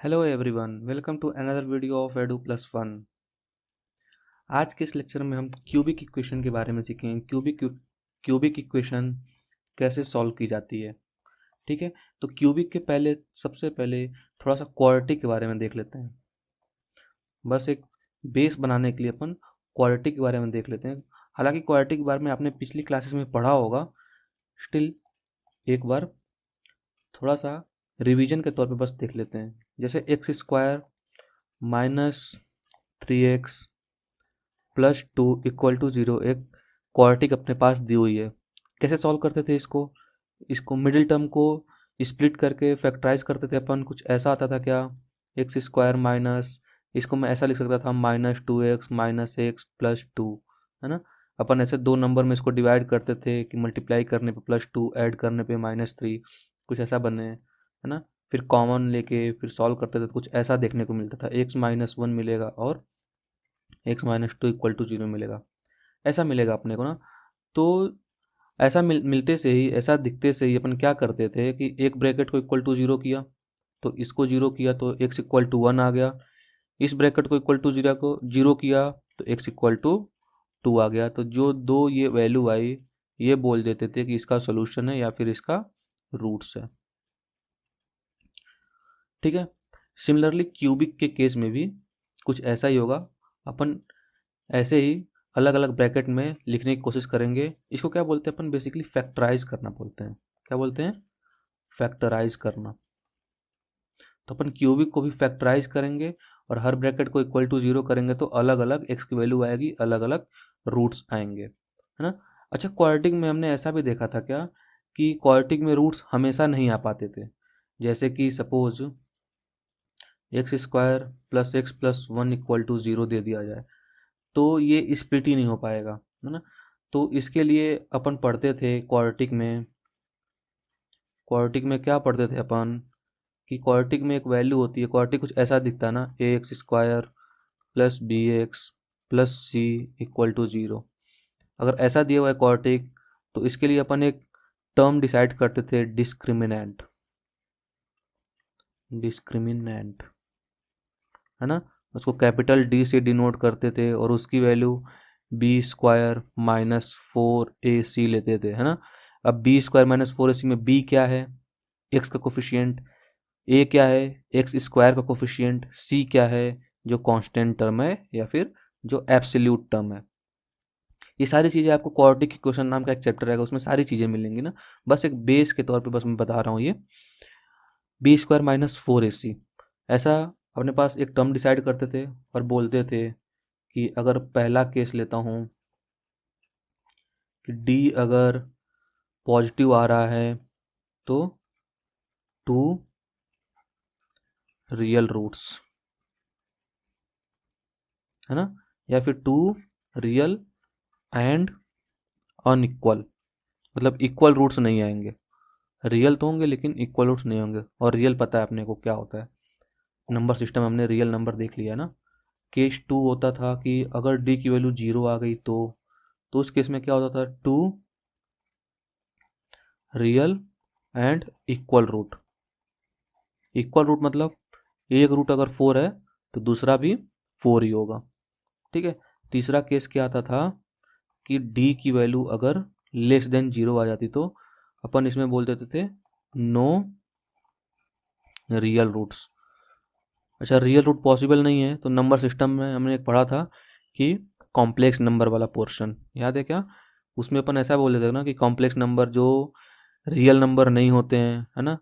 Hello everyone, welcome to another video of edu plus one. आज के इस lecture में हम क्यूबिक इक्वेशन के बारे में सीखेंगे। क्यूबिक इक्वेशन कैसे सॉल्व की जाती है। ठीक है, तो क्यूबिक के पहले सबसे पहले थोड़ा सा क्वाड्रेटिक के बारे में देख लेते हैं। बस एक बेस बनाने के लिए अपन क्वाड्रेटिक के बारे में देख लेते हैं। हालांकि क्वाड्रेटिक के बारे में आपने पिछली क्लासेस में पढ़ा होगा, स्टिल एक बार थोड़ा सा रिवीजन के तौर पे बस देख लेते हैं। जैसे x square minus 3x plus 2 equal to 0 एक क्वाड्रेटिक अपने पास दी हुई है। कैसे सॉल्व करते थे इसको मिडिल टर्म को स्प्लिट करके फैक्टराइज करते थे अपन। कुछ ऐसा आता था क्या, एक्स स्क्वायर माइनस, इसको मैं ऐसा लिख सकता था -2x माइनस एक्स प्लस 2, है ना। अपन ऐसे दो नंबर में इसको डिवाइड करते थे कि मल्टीप्लाई करने पे +2, ऐड करने पे -3, कुछ ऐसा बने, है ना। फिर कॉमन लेके फिर सॉल्व करते थे तो कुछ ऐसा देखने को मिलता था, x-1 मिलेगा और x-2 इक्वल टू 0 मिलेगा। ऐसा मिलेगा अपने को ना। तो ऐसा मिलते से ही, ऐसा दिखते से ही अपन क्या करते थे कि एक ब्रैकेट को इक्वल टू 0 किया तो इसको 0 किया तो x इक्वल टू 1 आ गया। इस ब्रैकेट को इक्वल टू 0 किया तो x इक्वल टू 2 आ गया। तो जो दो ये वैल्यू आई, ये बोल देते थे कि इसका सोल्यूशन है या फिर इसका रूट्स है। ठीक है, सिमिलरली क्यूबिक के केस में भी कुछ ऐसा ही होगा। अपन ऐसे ही अलग अलग ब्रैकेट में लिखने की कोशिश करेंगे। इसको क्या बोलते हैं अपन, बेसिकली फैक्टराइज करना बोलते हैं। क्या बोलते हैं? फैक्टराइज करना। तो अपन क्यूबिक को भी फैक्टराइज करेंगे और हर ब्रैकेट को इक्वल टू 0 करेंगे तो अलग अलग एक्स की वैल्यू आएगी, अलग अलग रूट्स आएंगे, है ना। अच्छा, क्वाड्रेटिक में हमने ऐसा भी देखा था क्या कि क्वाड्रेटिक में रूट्स हमेशा नहीं आ पाते थे। जैसे कि suppose x square plus x plus 1 equal to 0 दे दिया जाए तो ये स्प्लिट ही नहीं हो पाएगा, है ना। तो इसके लिए अपन पढ़ते थे क्वाड्रेटिक में क्या पढ़ते थे अपन कि क्वाड्रेटिक में एक वैल्यू होती है। क्वाड्रेटिक कुछ ऐसा दिखता है ना, a x square plus b x plus c equal to 0। अगर ऐसा दिया हुआ है क्वाड्रेटिक तो इसके लिए अपन एक टर्म डिसाइड करते थे, डिस्क्रिमिनेंट, है ना। उसको कैपिटल डी से डिनोट करते थे और उसकी वैल्यू b² - 4ac लेते थे, है ना। अब b² - 4ac में b क्या है, x का कोफिशिएंट, a क्या है, एक्स स्क्वायर का कोफिशिएंट, c क्या है, जो कांस्टेंट टर्म है या फिर जो एब्सोल्यूट टर्म है। ये सारी चीज़ें आपको क्वाड्रेटिक इक्वेशन नाम का एक चैप्टर रहेगा, उसमें सारी चीज़ें मिलेंगी ना। बस एक बेस के तौर पे बस मैं बता रहा हूँ ये b² - 4ac। ऐसा अपने पास एक टर्म डिसाइड करते थे और बोलते थे कि अगर पहला केस लेता हूँ कि d अगर पॉजिटिव आ रहा है तो 2 रियल रूट्स, है ना, या फिर 2 रियल एंड अनइक्वल, मतलब इक्वल रूट्स नहीं आएंगे। रियल तो होंगे लेकिन इक्वल रूट्स नहीं होंगे। और रियल पता है अपने को क्या होता है, नंबर सिस्टम हमने रियल नंबर देख लिया ना। केस 2 होता था कि अगर d की वैल्यू 0 आ गई तो उस केस में क्या होता था, 2 real and equal root. Equal root मतलब एक रूट अगर 4 है तो दूसरा भी 4 ही होगा। ठीक है। तीसरा केस क्या आता था कि d की वैल्यू अगर लेस देन 0 आ जाती तो अपन इसमें बोल देते थे नो रियल रूट्स। अच्छा, रियल रूट पॉसिबल नहीं है तो नंबर सिस्टम में हमने एक पढ़ा था कि कॉम्प्लेक्स नंबर वाला पोर्शन याद है क्या, उसमें अपन ऐसा बोल देते ना कि कॉम्प्लेक्स नंबर जो रियल नंबर नहीं होते हैं, है ना।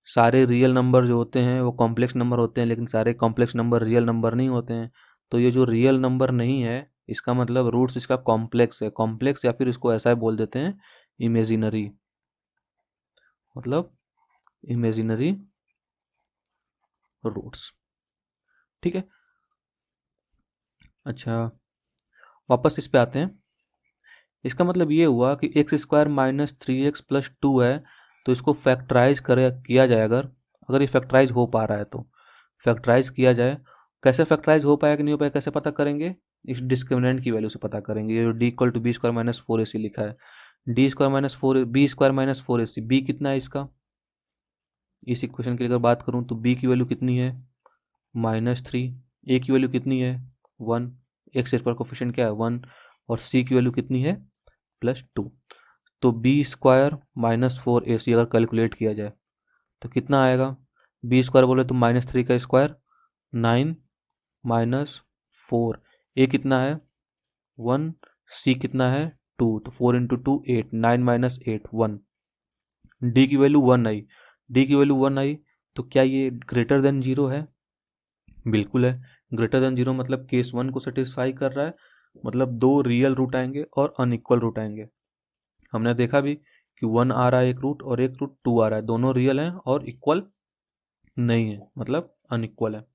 सारे रियल नंबर जो होते हैं वो कॉम्प्लेक्स नंबर होते हैं लेकिन सारे कॉम्प्लेक्स नंबर रियल नंबर नहीं होते हैं। तो ये जो रियल नंबर नहीं है इसका मतलब रूट्स इसका कॉम्प्लेक्स है। कॉम्प्लेक्स या फिर इसको ऐसा बोल देते हैं इमेजिनरी, मतलब इमेजिनरी रूट्स। ठीक है। अच्छा, वापस इस पे आते हैं। इसका मतलब ये हुआ कि x² - 3x प्लस 2 है तो इसको फैक्टराइज किया जाए। अगर ये फैक्टराइज हो पा रहा है तो फैक्टराइज किया जाए। कैसे फैक्टराइज हो पाया कि नहीं हो पाया, कैसे पता करेंगे, इस डिस्क्रिमिनेंट की वैल्यू से पता करेंगे। ये d equal to b² - 4ac लिखा है, b² - 4ac, b कितना है इसका, इस इक्वेशन की अगर बात करूं तो b की वैल्यू कितनी है, -3, ए की वैल्यू कितनी है 1, एक्स स्क्वायर कोफिशिएंट क्या है 1, और सी की वैल्यू कितनी है +2। तो बी स्क्वायर -4ac अगर कैलकुलेट किया जाए तो कितना आएगा, बी स्क्वायर बोले तो -3 का स्क्वायर 9 -4, ए कितना है 1, सी कितना है 2, तो 4 × 2 8, 9 - 8 1, डी की वैल्यू 1 आई, डी की वैल्यू 1 आई, तो क्या ये ग्रेटर देन जीरो है, बिल्कुल है। ग्रेटर देन जीरो मतलब केस 1 को सेटिस्फाई कर रहा है, मतलब दो रियल रूट आएंगे और अनइक्वल रूट आएंगे। हमने देखा भी कि 1 आ रहा है एक रूट और एक रूट 2 आ रहा है, दोनों रियल हैं और इक्वल नहीं है, मतलब अनइक्वल है।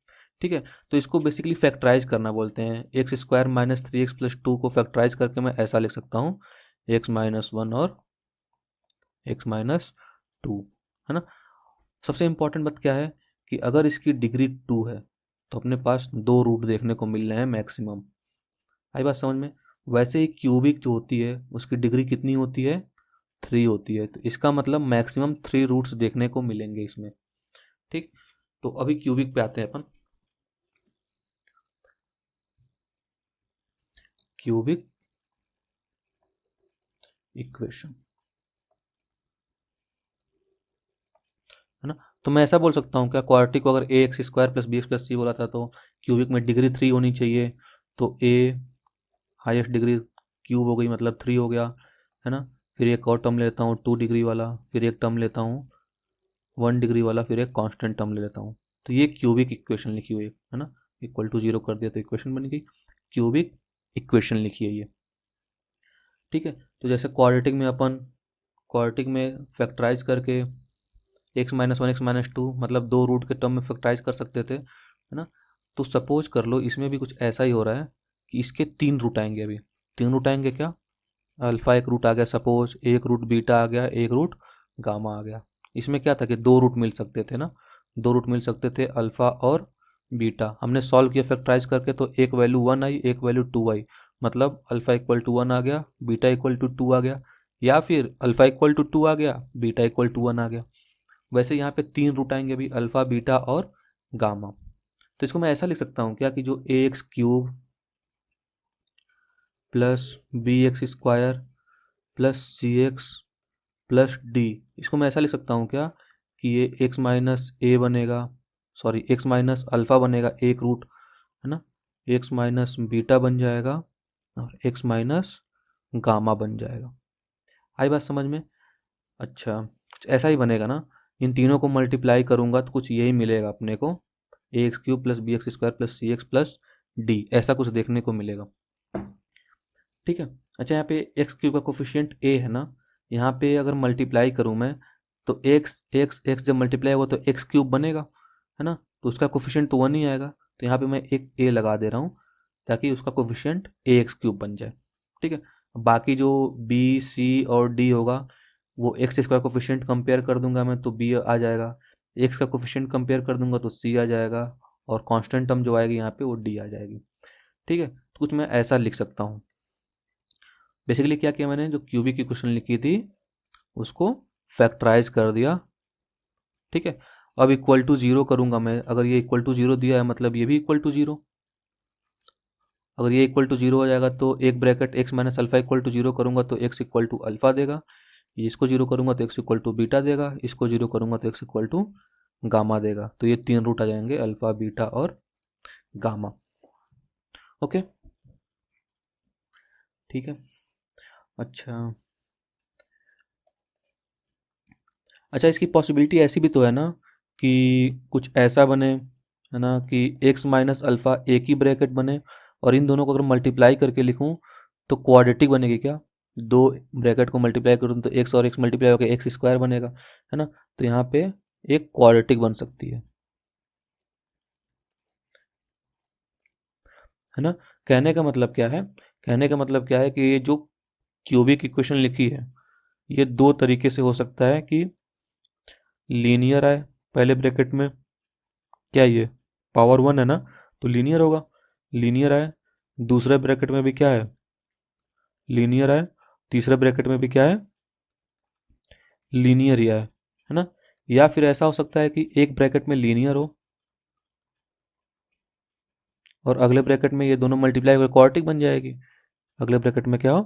ठीक है, तो इसको बेसिकली फैक्टराइज करना बोलते हैं। एक्स स्क्वायर -3x+2 को फैक्टराइज करके मैं ऐसा लिख सकता हूँ x-1 और x-2, है ना। सबसे इंपॉर्टेंट बात क्या है कि अगर इसकी डिग्री 2 है तो अपने पास दो रूट देखने को मिल रहे हैं मैक्सिमम। आई बात समझ में। वैसे ही क्यूबिक जो होती है उसकी डिग्री कितनी होती है 3 होती है, तो इसका मतलब मैक्सिमम 3 रूट्स देखने को मिलेंगे इसमें। ठीक, तो अभी क्यूबिक पे आते हैं अपन। क्यूबिक इक्वेशन, है ना। तो मैं ऐसा बोल सकता हूँ क्या, क्वाड्रेटिक को अगर a x square plus b x plus c बोला था तो क्यूबिक में डिग्री 3 होनी चाहिए, तो ए हाईएस्ट डिग्री क्यूब हो गई मतलब 3 हो गया, है ना। फिर एक और टर्म लेता हूँ 2 डिग्री वाला, फिर एक टर्म लेता हूँ 1 डिग्री वाला, फिर एक कांस्टेंट टर्म ले लेता हूँ। तो ये क्यूबिक इक्वेशन लिखी हुई है ना, इक्वल टू 0 कर दिया तो इक्वेशन बन गई, क्यूबिक इक्वेशन लिखी है ये। ठीक है, तो जैसे क्वाड्रेटिक में अपन क्वाड्रेटिक में फैक्टराइज करके x-1 x-2 मतलब दो रूट के टर्म में फैक्टराइज कर सकते थे, है ना। तो सपोज कर लो इसमें भी कुछ ऐसा ही हो रहा है कि इसके 3 रूट आएंगे। अभी 3 रूट आएंगे क्या, अल्फा एक रूट आ गया, सपोज एक रूट बीटा आ गया, एक रूट गामा आ गया। इसमें क्या था कि दो रूट मिल सकते थे ना, दो रूट मिल सकते थे अल्फा और बीटा। हमने सॉल्व किया फैक्टराइज करके तो एक वैल्यू 1 आई, एक वैल्यू 2 आई, मतलब अल्फा इक्वल टू 1 आ गया, बीटा इक्वल टू 2 आ गया, या फिर अल्फा इक्वल टू 2 आ गया, बीटा इक्वल टू 1 आ गया। वैसे यहाँ पे 3 रूट आएंगे अभी, अल्फा बीटा और गामा। तो इसको मैं ऐसा लिख सकता हूँ क्या कि जो a x cube plus b x square plus c x plus d, इसको मैं ऐसा लिख सकता हूँ क्या कि ये एक्स माइनस ए बनेगा, सॉरी एक्स माइनस अल्फा बनेगा एक रूट, है ना, एक्स माइनस बीटा बन जाएगा और एक्स माइनस गामा बन जाएगा। आई बात समझ में। अच्छा, कुछ ऐसा ही बनेगा ना, इन तीनों को मल्टीप्लाई करूंगा तो कुछ यही मिलेगा अपने को, a x cube plus b x square plus c x plus d, ऐसा कुछ देखने को मिलेगा। ठीक है, अच्छा यहाँ पे एक्स क्यूब का कोफिशिएंट ए है ना, यहाँ पे अगर मल्टीप्लाई करूँ मैं तो एक्स एक्स एक्स जब मल्टीप्लाई होगा तो एक्स क्यूब बनेगा, है ना, तो उसका कोफिशिएंट तो 1 ही आएगा। तो यहाँ पे मैं एक ए लगा दे रहा हूँ ताकि उसका कोफिशिएंट ए एक्स क्यूब बन जाए। ठीक है, बाकी जो बी सी और डी होगा वो एक्स स्क्वायर कोफिशिएंट कंपेयर कर दूंगा मैं तो बी आ जाएगा, एक्स का कोफिशिएंट कंपेयर कर दूंगा तो सी आ जाएगा, और कांस्टेंट टर्म जो आएगी यहाँ पे वो डी आ जाएगी। ठीक है, तो कुछ मैं ऐसा लिख सकता हूँ। बेसिकली क्या किया मैंने, जो क्यूबिक इक्वेशन लिखी थी उसको फैक्टराइज कर दिया। ठीक है, अब इक्वल टू 0 करूंगा मैं, अगर ये इक्वल टू 0 दिया है मतलब ये भी इक्वल टू 0, अगर ये इक्वल टू 0 हो जाएगा तो एक bracket x minus alpha equal to 0 करूंगा तो एक्स इक्वल टू अल्फा देगा, इसको 0 करूंगा तो एक्स इक्वल टू बीटा देगा, इसको 0 करूंगा तो एक्स इक्वल टू गामा देगा। तो ये 3 रूट आ जाएंगे, अल्फा बीटा और गामा। ओके, ठीक है। अच्छा अच्छा, इसकी पॉसिबिलिटी ऐसी भी तो है ना कि कुछ ऐसा बने, है ना, कि एक्स माइनस अल्फा एक ही ब्रैकेट बने और इन दोनों को अगर मल्टीप्लाई करके लिखूं तो क्वाड्रेटिक बनेगी क्या, दो ब्रैकेट को मल्टीप्लाई करूं तो एक्स और एक्स मल्टीप्लाई होकर एक्स स्क्वायर बनेगा, है ना। तो यहाँ पे एक क्वाड्रेटिक बन सकती है ना। कहने का मतलब क्या है, कहने का मतलब क्या है कि ये जो क्यूबिक इक्वेशन लिखी है ये दो तरीके से हो सकता है कि लीनियर आए पहले ब्रैकेट में, क्या ये पावर 1 है ना तो लीनियर होगा, लीनियर आए, दूसरे ब्रैकेट में भी क्या है लीनियर आए, तीसरे ब्रैकेट में भी क्या है लीनियर ही आए, है ना। या फिर ऐसा हो सकता है कि एक ब्रैकेट में लीनियर हो और अगले ब्रैकेट में ये दोनों मल्टीप्लाई होकर क्वाड्रेटिक बन जाएगी। अगले ब्रैकेट में क्या हो,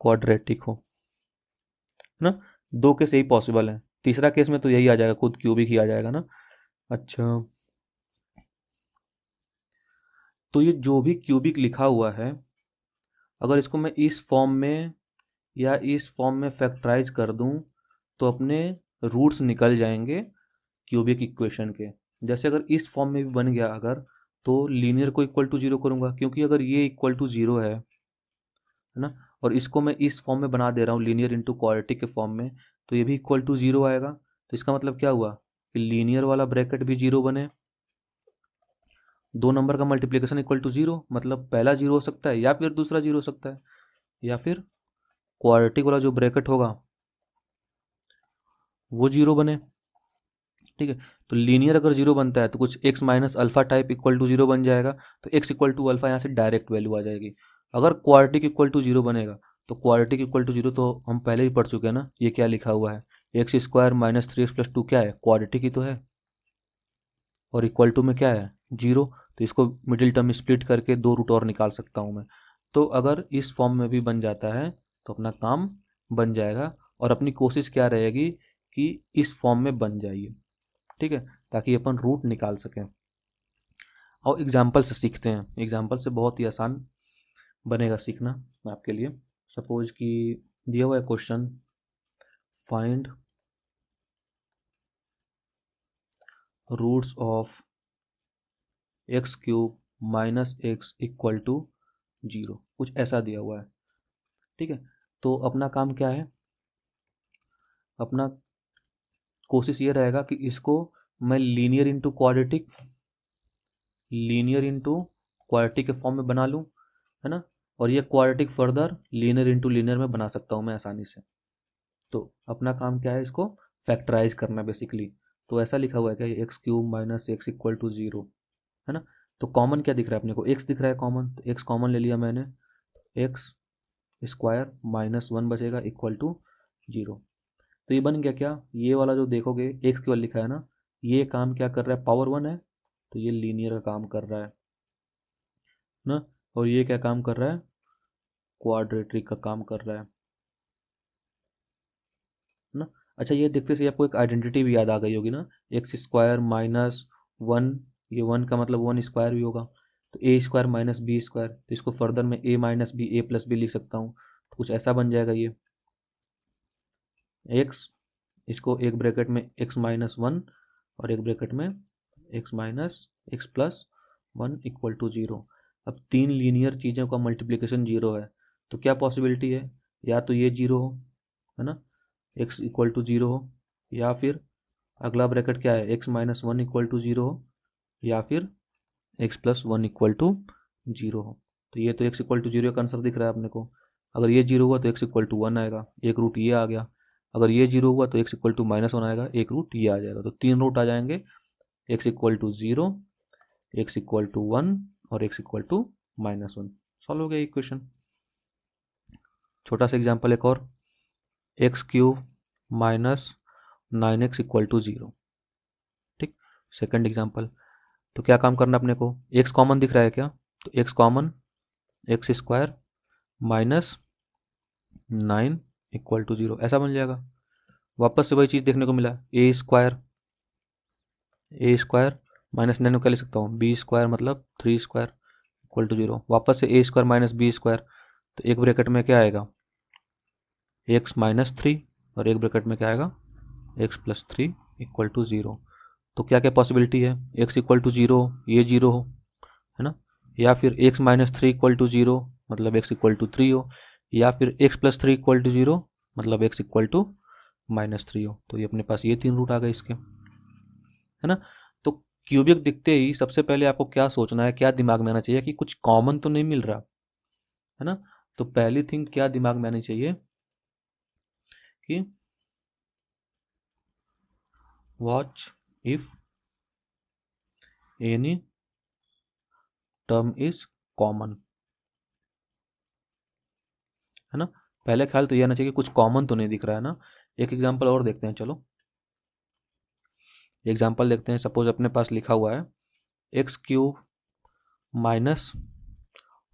क्वाड्रेटिक हो, है ना। दो केस यही पॉसिबल है, तीसरा केस में तो यही आ जाएगा, खुद क्यूबिक ही आ जाएगा ना। अच्छा, तो ये जो भी क्यूबिक लिखा हुआ है, अगर इसको मैं इस फॉर्म में या इस फॉर्म में फैक्टराइज कर दूं तो अपने रूट्स निकल जाएंगे क्यूबिक इक्वेशन के। जैसे अगर इस फॉर्म में भी बन गया अगर, तो लीनियर को इक्वल टू जीरो करूंगा, क्योंकि अगर ये इक्वल टू जीरो है ना, और इसको मैं इस फॉर्म में बना दे रहा हूँ लीनियर इंटू क्वाड्रेटिक के फॉर्म में, तो ये भी इक्वल टू जीरो आएगा। तो इसका मतलब क्या हुआ कि लीनियर वाला ब्रैकेट भी जीरो बने, दो नंबर का मल्टीप्लिकेशन इक्वल टू जीरो, मतलब पहला जीरो हो सकता है या फिर दूसरा जीरो हो सकता है, या फिर क्वाड्रेटिक वाला जो ब्रैकेट होगा वो जीरो बने। ठीक है, तो लीनियर अगर जीरो बनता है तो कुछ x minus alpha type equal to zero बन जाएगा, तो x इक्वल टू अल्फा यहाँ से डायरेक्ट वैल्यू आ जाएगी। अगर क्वाड्रेटिक इक्वल टू जीरो बनेगा तो क्वाड्रेटिक इक्वल टू जीरो तो हम पहले ही पढ़ चुके हैं ना, ये क्या लिखा हुआ है, x square minus three x plus two क्या है, क्वाड्रेटिक ही तो है, और इक्वल टू में क्या है, जीरो। तो इसको मिडिल टर्म स्प्लिट करके दो रूट और निकाल सकता हूँ मैं। तो अगर इस फॉर्म में भी बन जाता है तो अपना काम बन जाएगा, और अपनी कोशिश क्या रहेगी कि इस फॉर्म में बन जाइए, ठीक है, ताकि अपन रूट निकाल सकें। और एग्जाम्पल से सीखते हैं, एग्जाम्पल से बहुत ही आसान बनेगा सीखना आपके लिए। सपोज कि दिया हुआ है question, find roots of x cube minus x equal to zero, कुछ ऐसा दिया हुआ है। ठीक है, तो अपना काम क्या है, अपना कोशिश ये रहेगा कि इसको मैं linear into quadratic, linear into quadratic के फॉर्म में बना लूँ, है ना, और ये quadratic further linear into linear में बना सकता हूँ मैं आसानी से। तो अपना काम क्या है, इसको फैक्टराइज करना बेसिकली। तो ऐसा लिखा हुआ है क्या, x cube minus x equal to zero, है ना। तो कॉमन क्या दिख रहा है अपने को, एक्स दिख रहा है कॉमन, तो एक्स कॉमन ले लिया मैंने, एक्स स्क्वायर माइनस वन बचेगा इक्वल टू जीरो। तो ये बन गया क्या, ये वाला जो देखोगे एक्स केवल लिखा है ना, ये काम क्या कर रहा है, पावर वन है, तो ये लीनियर का काम कर रहा है ना, और ये क्या काम कर रहा है, क्वाड्रेटिक का काम कर रहा है ना। अच्छा, ये देखते से आपको एक आइडेंटिटी भी याद आ गई होगी ना, एक्स स्क्वायर माइनस वन, ये वन का मतलब वन स्क्वायर भी होगा, तो ए स्क्वायर माइनस बी स्क्वायर, तो इसको फर्दर में ए माइनस बी ए प्लस बी लिख सकता हूँ, तो कुछ ऐसा बन जाएगा ये एक्स, इसको एक ब्रैकेट में एक्स माइनस वन और एक ब्रैकेट में x minus x plus one equal to zero. अब तीन लीनियर चीज़ों का मल्टीप्लिकेशन जीरो है, तो क्या पॉसिबिलिटी है, या तो ये जीरो हो, है ना, एक्स इक्वल टू जीरो हो, या फिर अगला ब्रैकेट क्या है, x minus one equal to zero हो, या फिर x plus one equal to zero हो। तो ये तो एक्स इक्वल टू जीरो का आंसर दिख रहा है अपने को, अगर ये जीरो हुआ तो एक्स इक्वल टू वन आएगा, एक रूट ये आ गया, अगर ये जीरो हुआ तो x equal to minus one आएगा, एक रूट ये आ जाएगा, तो तीन रूट आ जाएंगे, x equal to zero, x equal to one और x equal to minus one. Solve हो गया इक्वेशन। छोटा सा एग्जाम्पल एक और, x cube minus nine x equal to zero. ठीक, सेकेंड एग्जाम्पल। तो क्या काम करना अपने को, एक्स कॉमन दिख रहा है क्या, तो x common, x square minus nine equal to zero, ऐसा बन जाएगा। वापस से वही चीज़ देखने को मिला, ए स्क्वायर माइनस नाइन को क्या लिख सकता हूँ, बी स्क्वायर मतलब three square equal to zero, वापस से A square minus B square, तो एक ब्रैकेट में क्या आएगा, एक्स माइनस थ्री, और एक ब्रैकेट में क्या आएगा, x plus three equal to zero. तो क्या क्या पॉसिबिलिटी है, एक्स इक्वल टू जीरो, ये जीरो हो, है ना, या फिर x minus three equal to zero मतलब एक्स इक्वल टू थ्री हो, या फिर x plus three equal to zero मतलब x equal to minus three हो। तो ये अपने पास ये तीन रूट आ गए इसके, है ना। तो क्यूबिक दिखते ही सबसे पहले आपको क्या सोचना है, क्या दिमाग में आना चाहिए कि कुछ कॉमन तो नहीं मिल रहा, है ना। तो पहली थिंग क्या दिमाग में आनी चाहिए कि watch if any term is common, है ना। पहले ख्याल तो ये आना चाहिए कि कुछ कॉमन तो नहीं दिख रहा है ना। एक एग्जांपल और देखते हैं, चलो एग्जांपल देखते हैं। सपोज अपने पास लिखा हुआ है x cube minus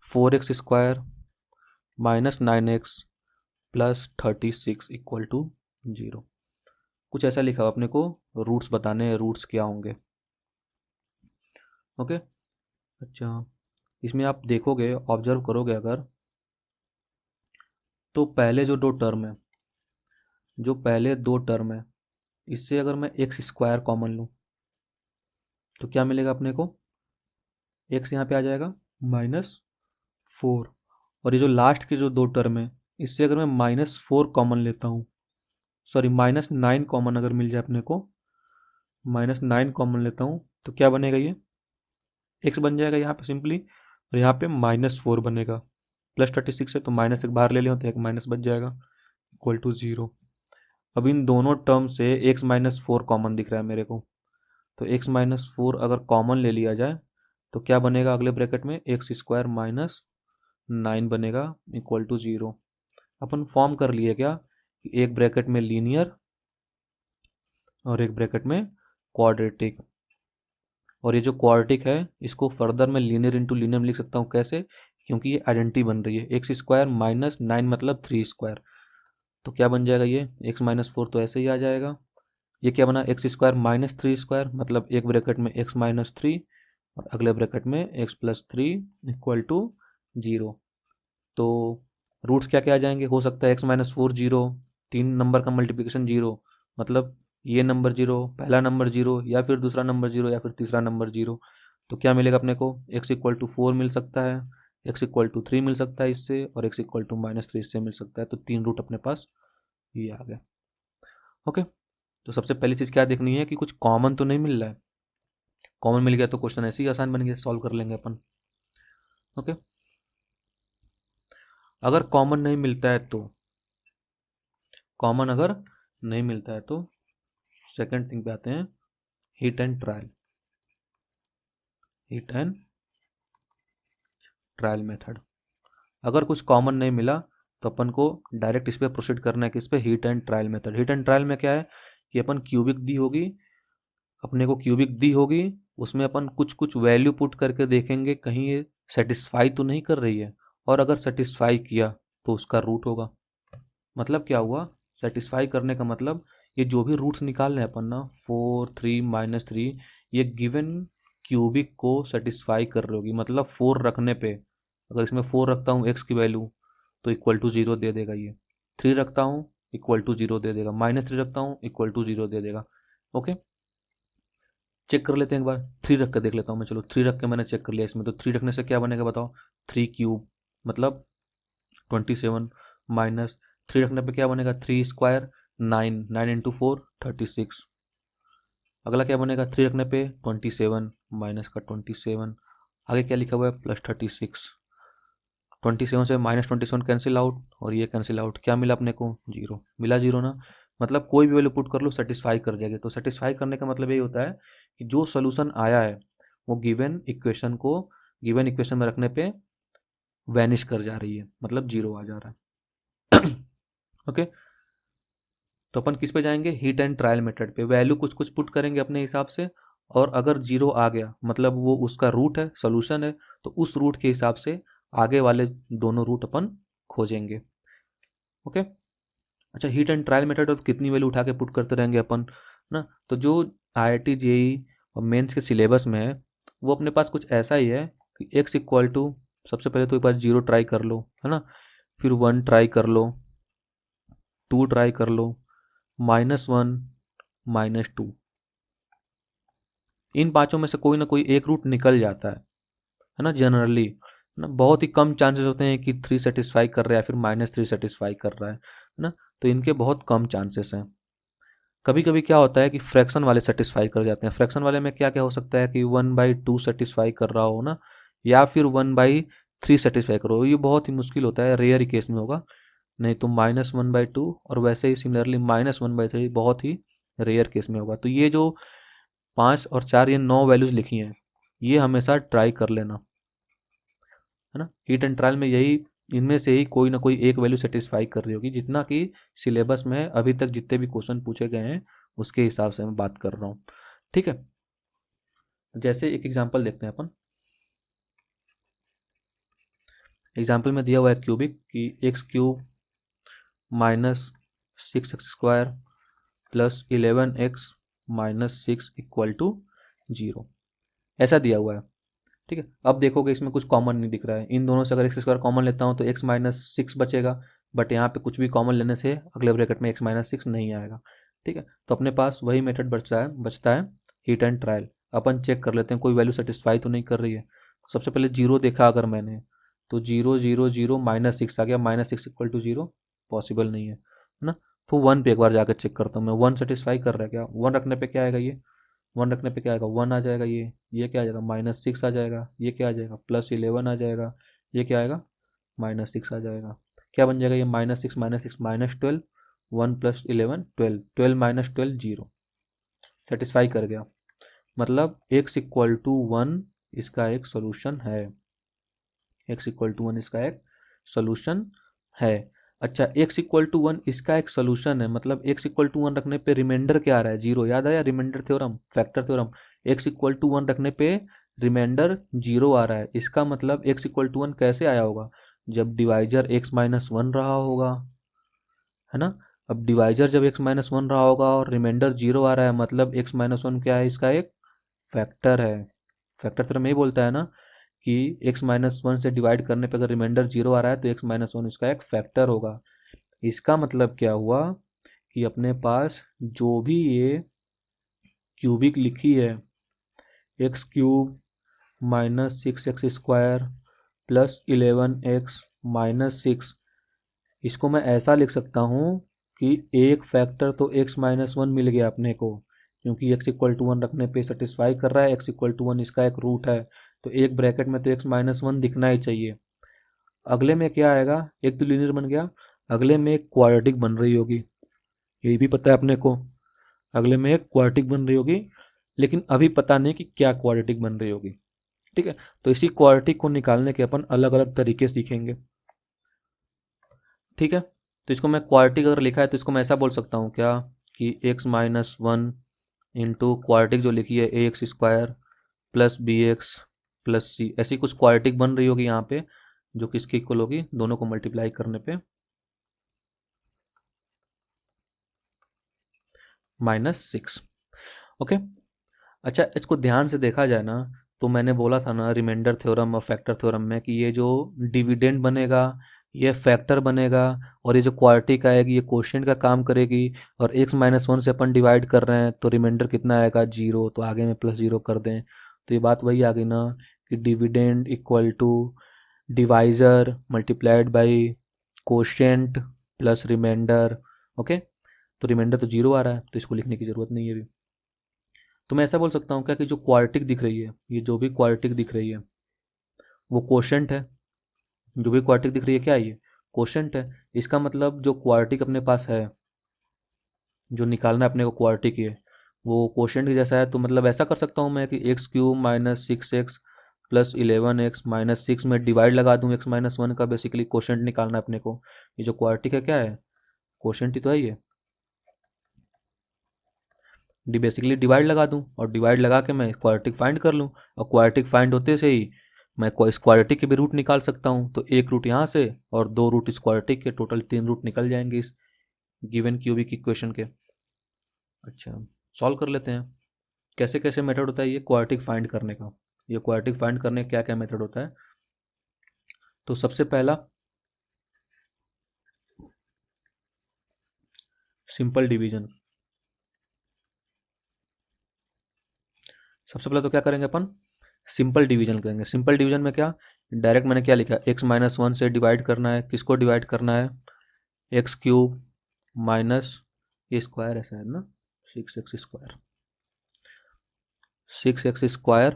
4x² minus 9x plus 36 equal to 0। कुछ ऐसा लिखा हुआ, अपने को रूट्स बताने हैं, रूट्स क्या होंगे। ओके, अच्छा इसमें आप देखोगे, ऑब्जर्व करोगे अगर, तो पहले जो दो टर्म है, इससे अगर मैं x² कॉमन लूँ तो क्या मिलेगा अपने को, x यहाँ पे आ जाएगा -4, और ये जो लास्ट की जो दो टर्म है, इससे अगर मैं -4 कॉमन लेता हूँ, सॉरी -9 कॉमन अगर मिल जाए अपने को, -9 कॉमन लेता हूँ तो क्या बनेगा, ये x बन जाएगा यहाँ पे सिंपली, और यहाँ पे -4 बनेगा। +36 है तो माइनस एक बाहर ले लें तो एक माइनस बच जाएगा, इक्वल टू 0। अब इन दोनों टर्म से x-4 कॉमन दिख रहा है मेरे को, तो x-4 अगर कॉमन ले लिया जाए तो क्या बनेगा अगले ब्रैकेट में, x² माइनस 9 बनेगा, इक्वल टू 0। अपन फॉर्म कर लिए क्या, एक ब्रैकेट में लीनियर और एक ब्रैकेट में क्वाड्रेटिक, और ये जो क्वाड्रेटिक है इसको फर्दर मैं लीनियर इंटू लीनियर में लिख सकता हूँ। कैसे, क्योंकि ये आइडेंटिटी बन रही है, x² माइनस 9 मतलब 3², तो क्या बन जाएगा ये x-4 तो ऐसे ही आ जाएगा। ये क्या बना, x² माइनस 3² मतलब एक ब्रैकेट में x-3 और अगले ब्रैकेट में x+3 इक्वल टू 0। तो रूट्स क्या क्या आ जाएंगे, हो सकता है x-4 0, 3 नंबर का मल्टीप्लिकेशन 0, मतलब ये नंबर 0, पहला नंबर 0, या फिर दूसरा नंबर 0, या फिर तीसरा नंबर 0। तो क्या मिलेगा अपने को, x=4 मिल सकता है, x=3 मिल सकता है इससे, और x=-3 इससे मिल सकता है। तो 3 रूट अपने पास ये आ गया। ओके, तो सबसे पहली चीज़ क्या देखनी है कि कुछ कॉमन तो नहीं मिल रहा है। कॉमन मिल गया तो क्वेश्चन ऐसे ही आसान बन गया, सॉल्व कर लेंगे अपन। ओके, अगर कॉमन नहीं मिलता है तो, सेकंड थिंग पे आते हैं, हिट एंड ट्रायल मेथड। अगर कुछ कॉमन नहीं मिला तो अपन को डायरेक्ट इस पर प्रोसीड करना है, किस पे, heat and trial method. Heat and trial में क्या है कि अपन अपने को क्यूबिक दी होगी, उसमें अपन कुछ कुछ वैल्यू पुट करके देखेंगे कहीं ये सेटिस्फाई तो नहीं कर रही है, और अगर सेटिस्फाई किया तो उसका रूट होगा। मतलब क्या हुआ, सेटिस्फाई करने का मतलब, ये जो भी रूट्स निकाल रहे हैं अपन ना, 4 3 -3, ये गिवन क्यूबिक को सेटिस्फाई कर रही होगी। मतलब 4 रखने पे, अगर इसमें 4 रखता हूँ एक्स की वैल्यू तो इक्वल टू 0 दे देगा, ये 3 रखता हूँ इक्वल टू 0 दे देगा, -3 रखता हूँ इक्वल टू 0 दे देगा। ओके, चेक कर लेते हैं एक बार, 3 रख कर देख लेता हूँ मैं। चलो 3 रख के मैंने चेक कर लिया इसमें, तो 3 रखने से क्या बनेगा बताओ, 3 क्यूब मतलब 27, माइनस 3 रखने पे क्या बनेगा, 3² 9, 9 इंटू 4 36। अगला क्या बनेगा, 3 रखने पे 27 माइनस का 27, आगे क्या लिखा हुआ है +36। 27 से -27 कैंसिल आउट, और ये कैंसिल आउट, क्या मिला अपने को, 0 मिला, 0 ना। मतलब कोई भी वैल्यू पुट कर लो सेटिस्फाई कर जाएगी। तो सेटिस्फाई करने का मतलब यही होता है कि जो सोल्यूशन आया है वो गिवन इक्वेशन में रखने पे वैनिश कर जा रही है, मतलब 0 आ जा रहा है। ओके, तो अपन किस पे जाएंगे, हीट एंड ट्रायल मेथड पे। वैल्यू कुछ कुछ पुट करेंगे अपने हिसाब से, और अगर 0 आ गया मतलब वो उसका रूट है, सोल्यूशन है, तो उस रूट के हिसाब से आगे वाले दोनों रूट अपन खोजेंगे। ओके, अच्छा हीट एंड ट्रायल मेथड तो कितनी वैल्यू उठा के पुट करते रहेंगे अपन ना। तो जो IIT JEE और मेंस के सिलेबस में है वो अपने पास कुछ ऐसा ही है कि x=, सबसे पहले तो एक बार 0 ट्राई कर लो, है ना, फिर 1 ट्राई कर लो, 2 ट्राई कर लो, -1 -2, इन पांचों में से कोई ना कोई एक रूट निकल जाता है ना जनरली, ना बहुत ही कम चांसेस होते हैं कि 3 सेटिस्फाई कर रहा है या फिर -3 सेटिस्फाई कर रहा है ना, तो इनके बहुत कम चांसेस हैं। कभी कभी क्या होता है कि फ्रैक्शन वाले सेटिस्फाई कर जाते हैं। फ्रैक्शन वाले में क्या क्या हो सकता है कि 1/2 सेटिस्फाई कर रहा हो ना, या फिर 1/3 सेटिस्फाई करो, ये बहुत ही मुश्किल होता है, रेयर ही केस में होगा, नहीं तो -1/2, और वैसे ही सिमिलरली -1/3 बहुत ही रेयर केस में होगा। तो ये जो 5 और 4 ये 9 वैल्यूज लिखी हैं, ये हमेशा ट्राई कर लेना, है ना। हीट एंड ट्रायल में यही, इनमें से ही कोई ना कोई एक वैल्यू सेटिस्फाई कर रही होगी, जितना कि सिलेबस में अभी तक जितने भी क्वेश्चन पूछे गए हैं उसके हिसाब से मैं बात कर रहा हूँ। ठीक है, जैसे एक एग्जांपल देखते हैं अपन। एग्जाम्पल में दिया हुआ है क्यूबिक कि x cube minus 6x² plus 11x minus 6 equal to 0, ऐसा दिया हुआ है। ठीक है, अब देखोगे इसमें कुछ कॉमन नहीं दिख रहा है। इन दोनों से अगर x² कॉमन लेता हूँ तो x माइनस 6 बचेगा, बट यहाँ पे कुछ भी कॉमन लेने से अगले ब्रैकेट में x माइनस 6 नहीं आएगा। ठीक है, तो अपने पास वही मेथड बचता है हीट एंड ट्रायल। अपन चेक कर लेते हैं कोई वैल्यू सेटिस्फाई तो नहीं कर रही है। सबसे पहले 0 देखा अगर मैंने, तो 0 0 0 माइनस 6 आ गया, माइनस 6 इक्वल टू 0 पॉसिबल नहीं है ना। तो 1 पे एक बार जाकर चेक करता हूँ मैं, 1 सेटिस्फाई कर रहा है क्या। 1 रखने पे क्या आएगा, ये 1 रखने पे क्या आएगा, 1 आ जाएगा। ये क्या आ जाएगा, माइनस 6 आ जाएगा। ये क्या आ जाएगा, प्लस 11 आ जाएगा। ये क्या आएगा, माइनस 6 आ जाएगा। क्या बन जाएगा ये, minus 6 minus 12, 1 plus 11 12, 12 minus 12 0, satisfy कर गया। मतलब x इक्वल टू 1 इसका एक सोल्यूशन है। x इक्वल टू 1 इसका एक सोल्यूशन है। अच्छा, x इक्वल टू 1 इसका एक सोल्यूशन है, मतलब x इक्वल टू 1 रखने पे रिमाइंडर क्या आ रहा है, 0। याद आया remainder theorem, factor theorem. x equal to 1 रखने पे रिमाइंडर 0 आ रहा है। इसका मतलब x इक्वल टू 1 कैसे आया होगा, जब डिवाइजर x माइनस 1 रहा होगा, है ना। अब डिवाइजर जब x माइनस 1 रहा होगा और रिमाइंडर 0 आ रहा है, मतलब x माइनस 1 क्या है, इसका एक फैक्टर है। फैक्टर थ्योरम यही बोलता है ना कि x माइनस 1 से डिवाइड करने पे अगर रिमाइंडर 0 आ रहा है तो x माइनस 1 इसका एक फैक्टर होगा। इसका मतलब क्या हुआ कि अपने पास जो भी ये क्यूबिक लिखी है, x cube minus 6x² plus 11x minus 6, इसको मैं ऐसा लिख सकता हूँ कि एक फैक्टर तो x माइनस 1 मिल गया अपने को, क्योंकि x इक्वल टू 1 रखने पे सेटिस्फाई कर रहा है। x इक्वल टू 1 इसका एक रूट है, तो एक ब्रैकेट में तो x माइनस 1 दिखना ही चाहिए। अगले में क्या आएगा, एक तो लीनियर बन गया, अगले में एक क्वाड्रेटिक बन रही होगी, ये भी पता है अपने को। अगले में एक क्वाड्रेटिक बन रही होगी, लेकिन अभी पता नहीं कि क्या क्वाड्रेटिक बन रही होगी। ठीक है, तो इसी क्वाड्रेटिक को निकालने के अपन अलग अलग तरीके सीखेंगे। ठीक है, तो इसको मैं क्वाड्रेटिक अगर लिखा है तो इसको मैं ऐसा बोल सकता हूँ क्या कि x माइनस 1 इंटू क्वाड्रेटिक जो लिखी है ax² plus bx plus c, ऐसी कुछ क्वाड्रेटिक बन रही होगी यहाँ पे, जो किसकी इक्वल होगी, दोनों को मल्टीप्लाई करने पे -6। ओके, अच्छा इसको ध्यान से देखा जाए ना, तो मैंने बोला था ना रिमाइंडर थ्योरम और फैक्टर थ्योरम में कि ये जो डिविडेंड बनेगा ये फैक्टर बनेगा, और ये जो क्वाड्रेटिक आएगी ये कोशेंट का काम करेगी। और x माइनस 1 से अपन डिवाइड कर रहे हैं तो रिमाइंडर कितना आएगा, 0, तो आगे में प्लस 0 कर दें, तो ये बात वही आ गई ना कि dividend equal to divisor multiplied by quotient plus remainder. Okay, तो रिमाइंडर तो 0 आ रहा है तो इसको लिखने की ज़रूरत नहीं है अभी। तो मैं ऐसा बोल सकता हूँ क्या कि जो क्वाड्रेटिक दिख रही है, ये जो भी क्वाड्रेटिक दिख रही है वो कोशेंट है। जो भी क्वाड्रेटिक दिख रही है क्या है, ये कोशेंट है। इसका मतलब जो क्वाड्रेटिक अपने पास है, जो निकालना है अपने को क्वाड्रेटिक है, वो कोशेंट के जैसा है। तो मतलब ऐसा कर सकता हूँ मैं कि x cube minus 6x plus 11x minus 6 में डिवाइड लगा दूँ x माइनस 1 का, बेसिकली कोशेंट निकालना है अपने को। ये जो क्वाड्रेटिक है क्या है, कोशेंट ही तो है ये। बेसिकली डिवाइड लगा दूं और डिवाइड लगा के मैं क्वाड्रेटिक फाइंड कर लूं, और क्वाड्रेटिक फाइंड होते से ही मैं इस क्वाड्रेटिक के भी रूट निकाल सकता हूं। तो एक रूट यहाँ से और दो रूट इस क्वाड्रेटिक के, टोटल 3 रूट निकल जाएंगे इस गिवन क्यूबिक इक्वेशन के। अच्छा, सॉल्व कर लेते हैं। कैसे कैसे मेथड होता है ये क्वाड्रेटिक फाइंड करने का, ये क्वाड्रेटिक फाइंड करने का क्या क्या मेथड होता है। तो सबसे पहला सिंपल डिवीजन। सबसे पहले तो क्या करेंगे अपन, सिंपल डिवीजन करेंगे। सिंपल डिवीजन में क्या, डायरेक्ट मैंने क्या लिखा, x माइनस 1 से डिवाइड करना है, किसको डिवाइड करना है, एक्स क्यूब माइनस ये स्क्वायर ऐसा है ना, 6x² 6x²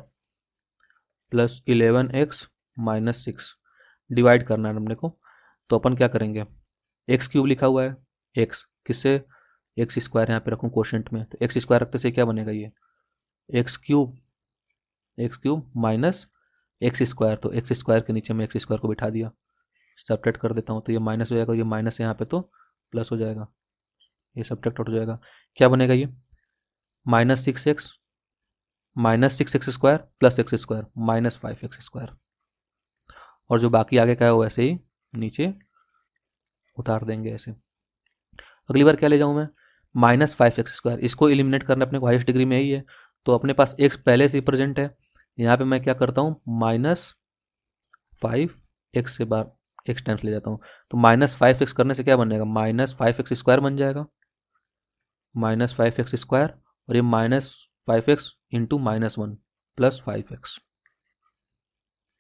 plus 11x minus 6 divide करना है हमने को। तो अपन क्या करेंगे, एक्स क्यूब लिखा हुआ है, एक्स किससे, x² यहाँ पे रखूँ कोशेंट में, तो x² रखते से क्या बनेगा ये एक्स क्यूब माइनस x², तो x² के नीचे मैं x² को बिठा दिया, सब्ट्रैक्ट कर देता हूँ, तो ये माइनस हो जाएगा, ये माइनस यहाँ पे तो प्लस हो जाएगा, ये सब्ट्रैक्ट हो जाएगा। क्या बनेगा ये -6x minus 6x² plus x² minus 5x²। और जो बाकी आगे का है वो ऐसे ही नीचे उतार देंगे ऐसे। अगली बार क्या ले जाऊँ मैं, -5x²। इसको एलिमिनेट करना अपने को हाईएस्ट डिग्री में ही है, तो अपने पास x पहले से ही प्रेजेंट है। यहाँ पे मैं क्या करता हूँ, -5x से बार x टाइम्स ले जाता हूँ, तो -5x करने से क्या बनेगा, -5x² बन जाएगा, -5x², और ये -5x इंटू -1 प्लस 5x।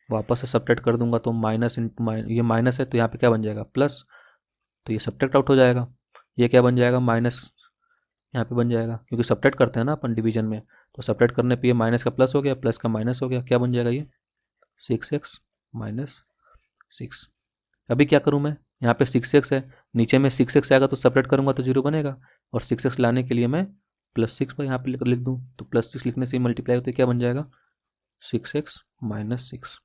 वापस से सब्ट्रैक्ट कर दूंगा तो माइनस इंटू ये माइनस है तो यहाँ पे क्या बन जाएगा, प्लस, तो ये सब्ट्रैक्ट आउट हो जाएगा। ये क्या बन जाएगा, माइनस यहाँ पे बन जाएगा, क्योंकि सब्ट्रैक्ट करते हैं ना अपन डिवीजन में, तो सब्ट्रैक्ट करने पे ये माइनस का प्लस हो गया, प्लस का माइनस हो गया, क्या बन जाएगा ये 6x माइनस 6। अभी क्या करूँ मैं, यहाँ पे 6x है, नीचे में 6x आएगा तो सब्ट्रैक्ट करूँगा तो 0 बनेगा, और 6x लाने के लिए मैं +6 पर यहाँ पे लिख दूँ, तो +6 लिखने से मल्टीप्लाई होते क्या बन जाएगा, 6x माइनस 6।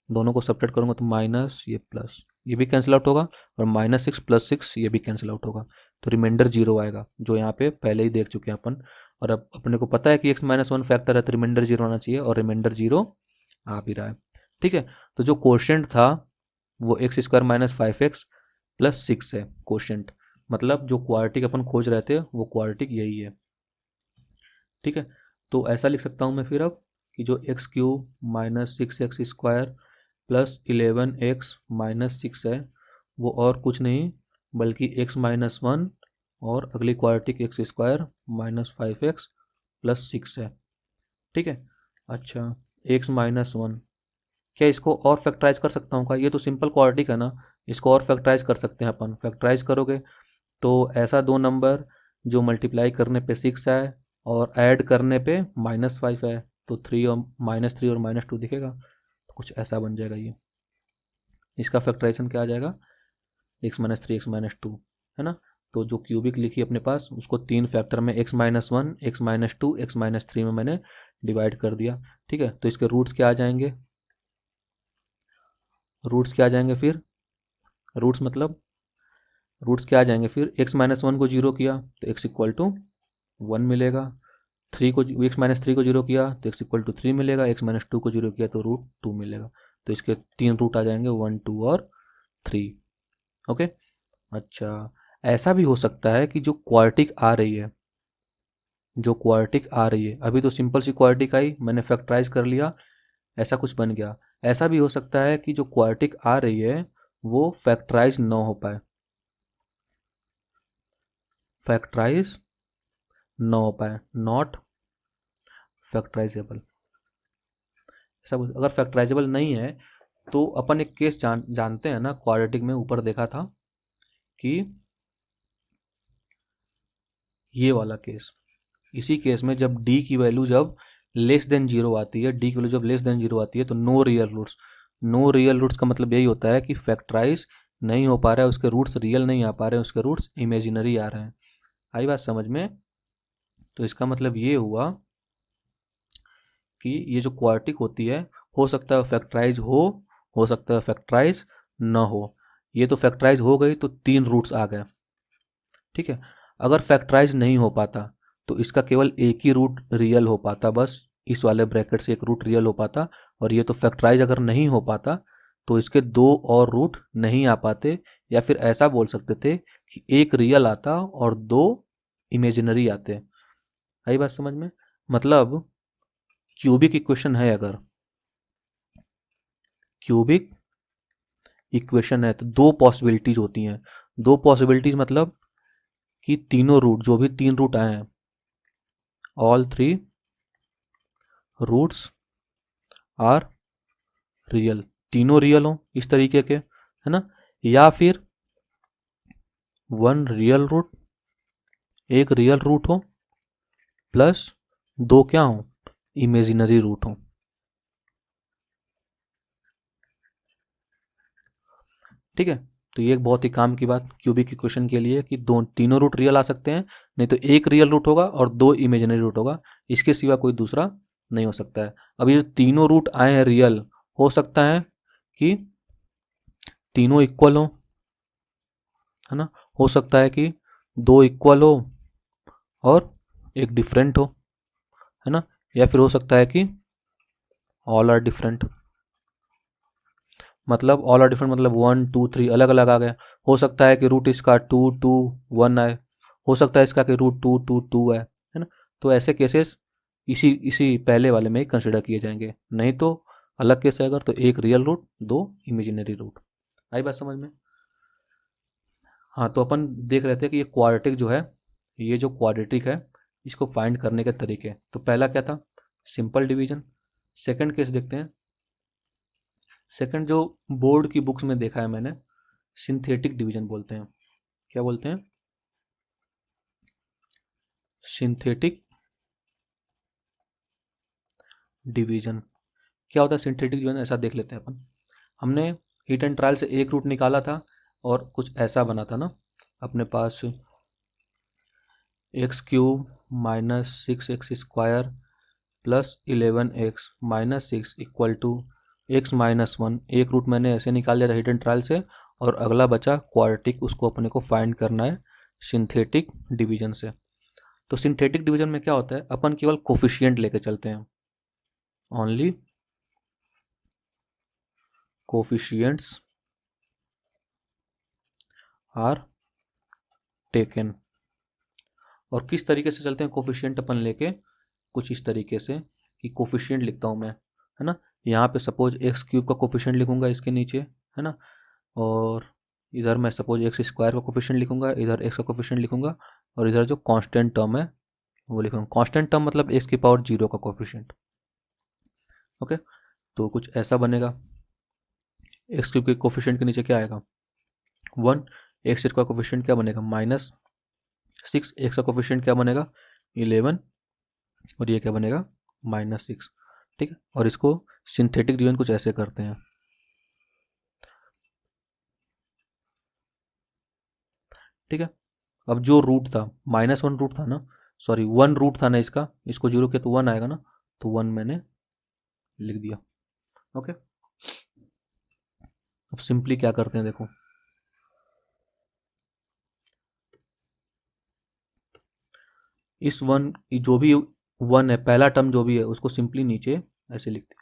दोनों को सब्ट्रैक्ट करूँगा तो माइनस ये प्लस, ये भी कैंसिल आउट होगा, और -6 + 6 ये भी कैंसिल आउट होगा, तो रिमाइंडर 0 आएगा, जो यहाँ पे पहले ही देख चुके हैं अपन। और अब अपने को पता है कि x-1 फैक्टर है तो रिमाइंडर 0 आना चाहिए, और रिमाइंडर 0 आ भी रहा है। ठीक है, तो जो कोशेंट था वो x² - 5x + 6 है कोशेंट, मतलब जो क्वाड्रेटिक अपन खोज रहे थे वो क्वाड्रेटिक यही है। ठीक है, तो ऐसा लिख सकता हूँ मैं फिर अब कि जो x³ - 6x² + 11x - 6 है वो और कुछ नहीं बल्कि x-1 और अगली क्वाड्रेटिक x² - 5x + 6 है। ठीक है, अच्छा x-1, क्या इसको और फैक्टराइज कर सकता हूँ? का ये तो सिंपल क्वाड्रेटिक है ना, इसको और फैक्टराइज कर सकते हैं अपन। फैक्टराइज करोगे तो ऐसा दो नंबर जो मल्टीप्लाई करने पे 6 आए और ऐड करने पे -5 है, तो 3 और -3 और -2 दिखेगा, तो कुछ ऐसा बन जाएगा ये। इसका फैक्टराइजेशन क्या आ जाएगा, x-3 x-2, है ना। तो जो क्यूबिक लिखी अपने पास उसको 3 फैक्टर में x-1 x-2 x-3 में मैंने डिवाइड कर दिया। ठीक है, तो इसके रूट्स क्या आ जाएंगे, रूट्स क्या आ जाएंगे फिर, रूट्स मतलब रूट्स क्या आ जाएंगे फिर, x-1 को 0 किया तो x = 1 मिलेगा, 3 को x-3 को 0 किया तो x = 3 मिलेगा, x-2 को 0 किया तो √2 मिलेगा। तो इसके 3 रूट आ जाएंगे 1 2 और 3। ओके, अच्छा ऐसा भी हो सकता है कि जो क्वाड्रेटिक आ रही है, जो क्वाड्रेटिक आ रही है, अभी तो सिंपल सी क्वाड्रेटिक आई, मैंने फैक्टराइज कर लिया, ऐसा कुछ बन गया। ऐसा भी हो सकता है कि जो क्वाड्रेटिक आ रही है वो फैक्टराइज ना हो पाए, फैक्टराइज ना हो पाए, नॉट फैक्टराइजेबल। ऐसा अगर फैक्टराइजेबल नहीं है तो अपन एक केस जानते हैं ना, क्वाड्रेटिक में ऊपर देखा था कि ये वाला केस, इसी केस में जब d की वैल्यू जब <0 आती है, d की वैल्यू जब <0 आती है तो no real roots. No real roots का मतलब यही होता है कि फैक्टराइज नहीं हो पा रहा है, उसके रूट्स रियल नहीं आ पा रहे हैं, उसके रूट्स इमेजिनरी आ रहे हैं। आई बात समझ में? तो इसका मतलब ये हुआ कि ये जो क्वाड्रेटिक होती है, हो सकता है फैक्टराइज हो सकता है फैक्टराइज ना हो। ये तो फैक्टराइज हो गई तो 3 रूट्स आ गए। ठीक है, अगर फैक्टराइज नहीं हो पाता तो इसका केवल एक ही रूट रियल हो पाता, बस इस वाले ब्रैकेट से एक रूट रियल हो पाता, और ये तो फैक्टराइज अगर नहीं हो पाता तो इसके 2 और रूट नहीं आ पाते, या फिर ऐसा बोल सकते थे कि एक रियल आता और 2 इमेजिनरी आते। आई बात समझ में? मतलब क्यूबिक इक्वेशन है, अगर क्यूबिक इक्वेशन है तो 2 पॉसिबिलिटीज होती हैं। 2 पॉसिबिलिटीज मतलब कि तीनों रूट, जो भी 3 रूट आए हैं, ऑल 3 रूट्स आर रियल, तीनों रियल हो इस तरीके के, है ना। या फिर 1 रियल रूट, एक रियल रूट हो प्लस 2 क्या हो, इमेजिनरी रूट हो। ठीक है, तो ये एक बहुत ही काम की बात क्यूबिक इक्वेशन के लिए कि दो तीनों रूट रियल आ सकते हैं, नहीं तो एक रियल रूट होगा और 2 इमेजिनरी रूट होगा, इसके सिवा कोई दूसरा नहीं हो सकता है। अब ये जो तीनों रूट आए हैं रियल, हो सकता है कि तीनों इक्वल हो, है ना, हो सकता है कि 2 इक्वल हो और एक डिफरेंट हो, है ना, या फिर हो सकता है कि ऑल आर डिफरेंट। मतलब ऑल आर डिफरेंट, मतलब 1 2 3 अलग अलग आ गया। हो सकता है कि रूट इसका 2 2 1 आए, हो सकता है इसका कि रूट 2 2 2 है ना। तो ऐसे केसेस इसी इसी पहले वाले में ही कंसिडर किए जाएंगे, नहीं तो अलग केस है अगर तो एक रियल रूट, दो इमेजिनरी रूट। आई बात समझ में? हाँ, तो अपन देख रहे थे कि ये क्वाड्रेटिक जो है, ये जो क्वाड्रेटिक है इसको फाइंड करने के तरीके। तो पहला क्या था? Simple division. सेकंड केस देखते हैं। सेकंड जो बोर्ड की बुक्स में देखा है मैंने, सिंथेटिक डिवीजन बोलते हैं। क्या बोलते हैं? Synthetic division. क्या होता है सिंथेटिक डिवीजन? ऐसा देख लेते हैं अपन। हमने हीट एंड ट्रायल से एक रूट निकाला था और कुछ ऐसा बना था ना अपने पास, x cube minus 6x square plus 11x minus 6 equal to x minus 1। एक रूट मैंने ऐसे निकाल लिया था हीट एंड ट्रायल से, और अगला बचा क्वाड्रेटिक, उसको अपने को फाइंड करना है सिंथेटिक डिवीजन से। तो सिंथेटिक डिवीजन में क्या होता है, अपन केवल कोफिशिएंट लेके चलते हैं, ओनली कोफिशिएंट्स आर टेकन। और किस तरीके से चलते हैं कोफिशिएंट अपन लेके? कुछ इस तरीके से कि कोफिशिएंट लिखता हूँ मैं, है ना। यहाँ पे सपोज एक्स क्यूब का कोफिशिएंट लिखूंगा इसके नीचे, है ना, और इधर मैं सपोज एक्स स्क्वायर का कोफिशिएंट लिखूंगा, इधर एक्स का कोफिशिएंट लिखूंगा, और इधर जो कांस्टेंट टर्म है वो लिखूंगा। कांस्टेंट टर्म मतलब एक्स की पावर 0 का कोफिशिएंट। ओके, तो कुछ ऐसा बनेगा। एक्स क्यूब के कोफिशिएंट के नीचे क्या आएगा? 1। एक्स का कोफिशिएंट क्या बनेगा? -6। एक्स का कोफिशिएंट क्या बनेगा? 11। और ये क्या बनेगा? -6। ठीक है, और इसको सिंथेटिक डिवीजन कुछ ऐसे करते हैं। ठीक है, अब जो रूट था -1 रूट था ना, सॉरी 1 रूट था ना इसका, इसको 0 किया तो 1 आएगा ना, तो 1 मैंने लिख दिया। ओके, अब सिंपली क्या करते हैं देखो, इस 1 जो भी 1 है, पहला टर्म जो भी है उसको सिंपली नीचे ऐसे लिखते हैं।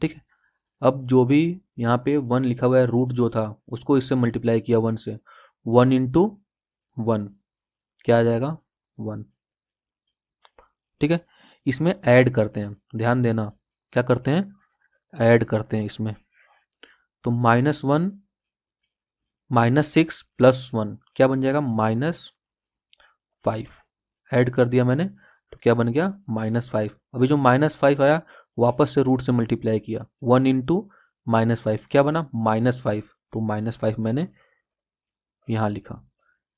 ठीक है, अब जो भी यहाँ पे 1 लिखा हुआ है, रूट जो था उसको इससे मल्टीप्लाई किया 1 से, 1 इंटू 1 क्या आ जाएगा? 1। ठीक है, इसमें ऐड करते हैं, ध्यान देना, क्या करते हैं? ऐड करते हैं इसमें। तो -1 -6 प्लस 1 क्या बन जाएगा? -5। ऐड कर दिया मैंने तो क्या बन गया? -5। अभी जो -5 आया वापस से रूट से मल्टीप्लाई किया, 1 इंटू -5 क्या बना? -5। तो -5 मैंने यहाँ लिखा।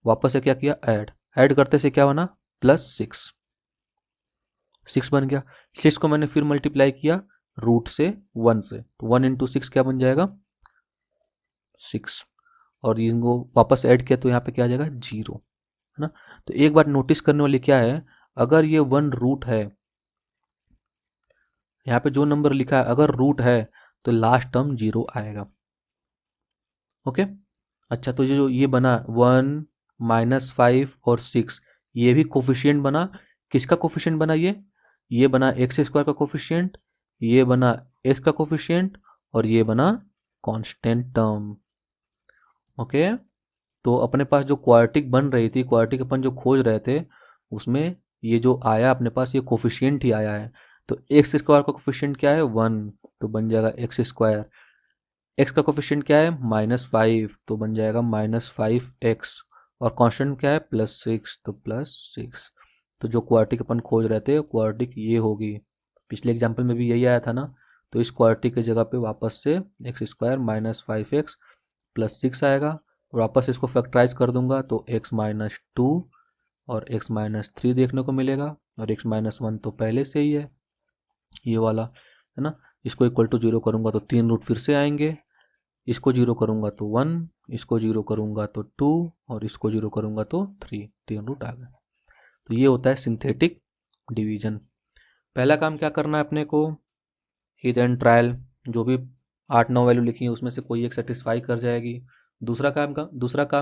वापस से क्या किया? ऐड। ऐड करते से क्या बना? +6। 6 बन गया। 6 को मैंने फिर मल्टीप्लाई किया रूट से 1 से, तो 1 इंटू 6 क्या बन जाएगा? 6। और इनको वापस ऐड किया तो यहाँ पे क्या आ जाएगा? 0, है ना। तो एक बात नोटिस करने वाली क्या है, अगर ये 1 रूट है, यहाँ पे जो नंबर लिखा है अगर रूट है तो लास्ट टर्म 0 आएगा। ओके, अच्छा, तो जो ये बना 1 -5 और 6, ये भी कोफिशिएंट बना। किसका कोफिशिएंट बना? ये बना एक्स स्क्वायर का कोफिशिएंट, ये बना एक्स का कोफिशिएंट, और ये बना कांस्टेंट टर्म। ओके, तो अपने पास जो क्वाड्रेटिक बन रही थी, क्वाड्रेटिक अपन जो खोज रहे थे, उसमें ये जो आया अपने पास ये कोफिशिएंट ही आया है। तो एक्स स्क्वायर का कोफिशिएंट क्या है? 1, तो बन जाएगा एक्स स्क्वायर। एक्स का कोफिशिएंट क्या है? -5, तो बन जाएगा -5x। और कांस्टेंट क्या है? +6, तो +6। तो जो क्वाड्रेटिक अपन खोज रहे थे क्वाड्रेटिक ये होगी। पिछले एग्जाम्पल में भी यही आया था ना, तो इस क्वाड्रेटिक की जगह पे वापस से एक्स स्क्वायर -5x +6 आएगा। वापस इसको फैक्टराइज कर दूंगा तो x-2 और x-3 देखने को मिलेगा, और x-1 तो पहले से ही है ये वाला, है ना। इसको इक्वल टू 0 करूंगा तो 3 रूट फिर से आएंगे, इसको 0 करूंगा तो 1, इसको 0 करूंगा तो 2, और इसको 0 करूंगा तो 3, 3 रूट आ गए। तो ये होता है सिंथेटिक डिवीजन। पहला काम क्या करना है अपने को? हीट एंड ट्रायल, जो भी 8 9 वैल्यू लिखी है उसमें से कोई एक सेटिस्फाई कर जाएगी। दूसरा काम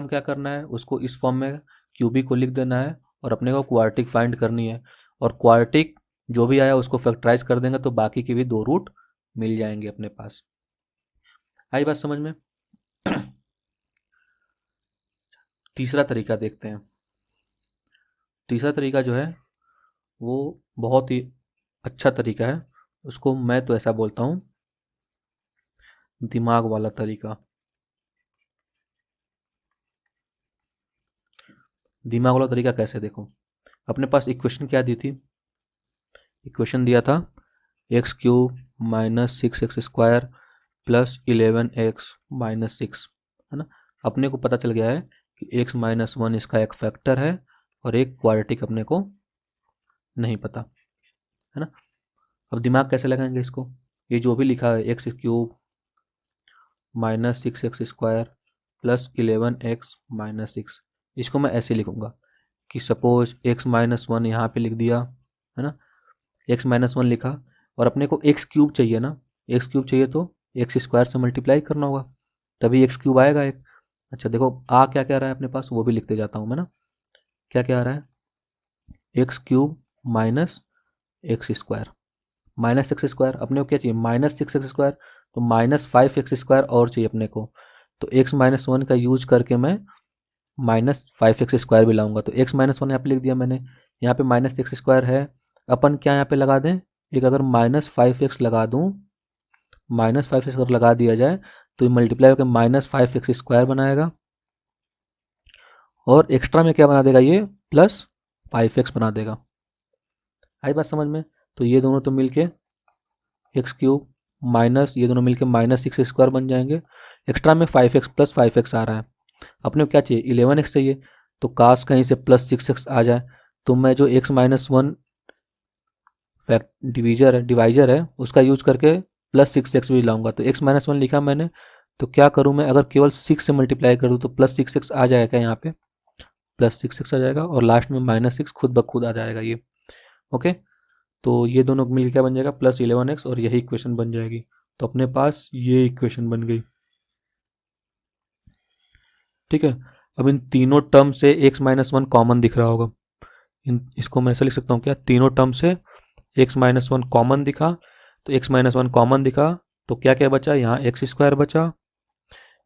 क्या करना है? उसको इस फॉर्म में क्यूबिक को लिख देना है, और अपने को क्वाड्रेटिक फाइंड करनी है। और क्वाड्रेटिक जो भी आया उसको फैक्टराइज कर देंगे तो बाकी के भी 2 रूट मिल जाएंगे अपने पास। आई बात समझ में? तीसरा तरीका देखते हैं। तीसरा तरीका जो है वो बहुत ही अच्छा तरीका है, उसको मैं तो ऐसा बोलता हूँ दिमाग वाला तरीका। दिमाग वाला तरीका कैसे? देखो, अपने पास इक्वेशन क्या दी थी? इक्वेशन दिया था x cube minus 6x² plus 11x-6, है ना। अपने को पता चल गया है कि x-1 इसका एक फैक्टर है और एक क्वाड्रेटिक अपने को नहीं पता, है ना। अब दिमाग कैसे लगाएंगे इसको? ये जो भी लिखा है x cube minus 6x² plus 11x-6, इसको मैं ऐसे लिखूंगा कि सपोज x-1 यहाँ पे लिख दिया, है ना। x-1 लिखा और अपने को एक्स क्यूब चाहिए ना, एक्स क्यूब चाहिए तो x² से मल्टीप्लाई करना होगा, तभी एक्स क्यूब आएगा एक। अच्छा देखो आ क्या क्या रहा है अपने पास, वो भी लिखते जाता हूँ मैं ना। क्या क्या आ रहा है? X cube minus x², minus x², अपने को क्या चाहिए? -6x², तो -5x² और चाहिए अपने को, तो x-1 का यूज करके मैं -5x² भी लाऊंगा, तो x-1 यहाँ पे लिख दिया मैंने। यहाँ पे -x² है, अपन क्या यहाँ पे लगा दें? एक अगर -5x लगा दूं, -5x अगर लगा दिया जाए तो ये मल्टीप्लाई होकर -5x² बनाएगा, और एक्स्ट्रा में क्या बना देगा? ये +5x बना देगा। आई बात समझ में? तो ये दोनों तो मिलके एक्स क्यूब माइनस ये दोनों मिलके -6x² बन जाएंगे। एक्स्ट्रा में 5x + 5x आ रहा है। अपने को क्या चाहिए? 11x चाहिए, तो काश कहीं से +6x आ जाए, तो मैं जो x-1 फैक्ट डिवाइजर है उसका यूज करके +6x भी लाऊंगा, तो x-1 लिखा मैंने। तो क्या करूं मैं? अगर केवल 6 से मल्टीप्लाई कर दूं तो +6x आ जाएगा क्या? यहाँ पे +6x आ जाएगा और लास्ट में -6 खुद ब खुद आ जाएगा ये। ओके, तो ये दोनों मिल क्या बन जाएगा? +11x, और यही इक्वेशन बन जाएगी। तो अपने पास ये इक्वेशन बन गई, ठीक है। अब इन तीनों टर्म से x-1 कॉमन दिख रहा होगा, इसको मैं ऐसा लिख सकता हूँ क्या? तीनों टर्म से x-1 कॉमन दिखा, तो x-1 कॉमन दिखा तो क्या क्या बचा? यहाँ x² बचा,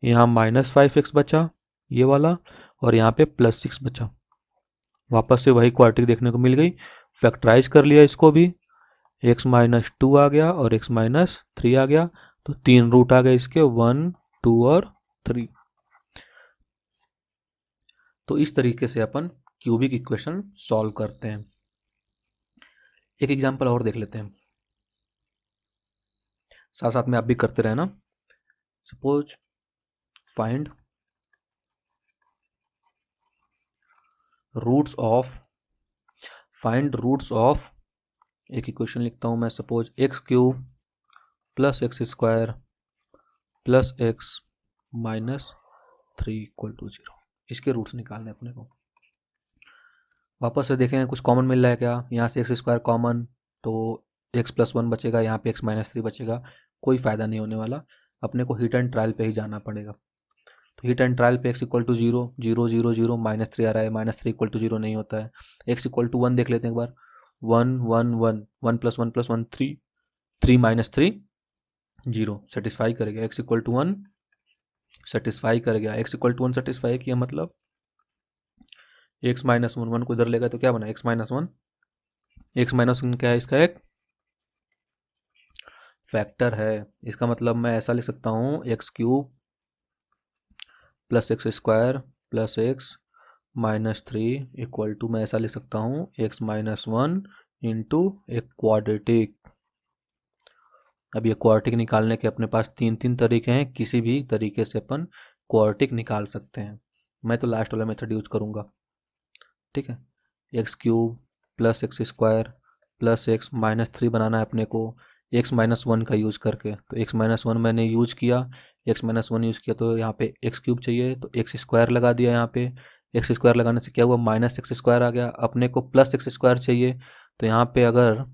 यहाँ -5x बचा ये वाला, और यहाँ पे +6 बचा। वापस से वही क्वाड्रेटिक देखने को मिल गई। फैक्टराइज कर लिया इसको भी, x-2 आ गया और x-3 आ गया, तो 3 रूट आ गए इसके, 1, 2 और 3। तो इस तरीके से अपन क्यूबिक इक्वेशन सॉल्व करते हैं। एक एग्जांपल और देख लेते हैं, साथ साथ में आप भी करते रहना। सपोज फाइंड रूट्स ऑफ एक इक्वेशन लिखता हूं मैं, suppose x cube plus x² plus x-3 = 0। इसके रूट्स निकालने अपने को। वापस से देखें कुछ कॉमन मिल रहा है क्या? यहाँ से x² कॉमन, तो x+1 बचेगा, यहाँ पे x-3 बचेगा, कोई फ़ायदा नहीं होने वाला। अपने को हिट एंड ट्रायल पे ही जाना पड़ेगा। तो हिट एंड ट्रायल पे x = 0, 0, 0, 0, -3 आ रहा है, -3 = 0 नहीं होता है। x = 1 देख लेते हैं एक बार, 1, 1, 1, 1 + 1 + 1 3, 3 - 3 0, सेटिस्फाई कर गया। x = 1 सेटिस्फाई कर गया, x = 1 सेटिस्फाई किया, मतलब x-1 1 को इधर लेगा तो क्या बना? x-1 क्या है? इसका एक फैक्टर है। इसका मतलब मैं ऐसा लिख सकता हूँ x³ plus x² plus x-3 = मैं ऐसा लिख सकता हूँ x-1 इंटू एक क्वाड्रेटिक। अब ये क्वाड्रेटिक निकालने के अपने पास तीन तरीके हैं, किसी भी तरीके से अपन क्वाड्रेटिक निकाल सकते हैं। मैं तो लास्ट वाला मेथड यूज करूँगा, ठीक है। x³ plus x² plus x-3 बनाना है अपने को x-1 का यूज करके, तो x-1 मैंने यूज किया, x-1 यूज किया तो यहाँ पे x³ चाहिए, तो x² लगा दिया। यहाँ पे x² लगाने से क्या हुआ? -x² आ गया। अपने को +x² चाहिए, तो यहाँ पे अगर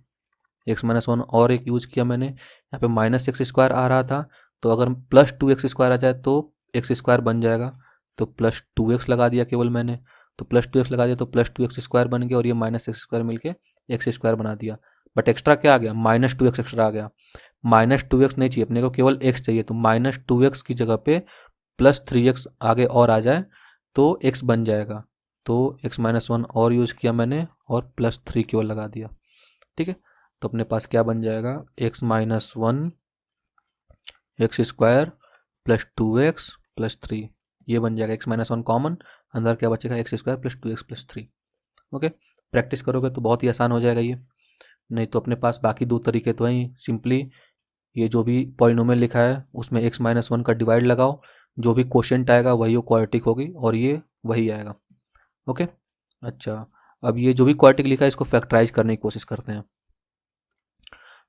x-1 और एक यूज किया मैंने, यहाँ पे -x² आ रहा था, तो अगर +2x² आ जाए तो x² बन जाएगा, तो +2x लगा दिया केवल मैंने, तो +2x लगा दिया तो +2x² बन गया, और ये -x² मिलके x² बना दिया। बट एक्स्ट्रा क्या आ गया, -2x एक्स्ट्रा आ गया। -2x नहीं चाहिए अपने को, केवल x चाहिए, तो -2x की जगह पे +3x आगे और आ जाए तो x बन जाएगा। तो x-1 और यूज किया मैंने और +3 केवल लगा दिया। ठीक है, तो अपने पास क्या बन जाएगा, x-1 x² +2x +3, ये बन जाएगा। x-1 कॉमन, अंदर क्या बचेगा, x² +2x +3। ओके, प्रैक्टिस करोगे तो बहुत ही आसान हो जाएगा ये। नहीं तो अपने पास बाकी दो तरीके तो हैं, सिंपली ये जो भी पॉलिनोमियल लिखा है उसमें x-1 का डिवाइड लगाओ, जो भी क्वोशिएंट आएगा वही वो क्वाड्रेटिक होगी और ये वही आएगा। ओके, अच्छा, अब ये जो भी क्वाड्रेटिक लिखा है इसको फैक्टराइज करने की कोशिश करते हैं।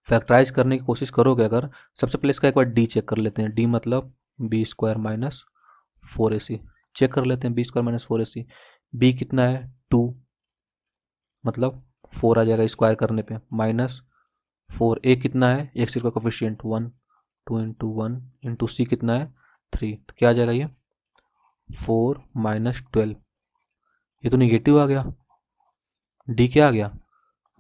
फैक्टराइज करने की कोशिश करोगे अगर, सबसे पहले इसका एक बार डी चेक कर लेते हैं। डी मतलब b² - 4ac, चेक कर लेते हैं। b² - 4ac, b कितना है 2, मतलब 4 आ जाएगा स्क्वायर करने पे, -4, a कितना है, x का कोफिशिएंट 1, 2 × 1 × c कितना है 3, तो क्या आ जाएगा ये 4 - 12, ये तो निगेटिव आ गया। डी क्या आ गया,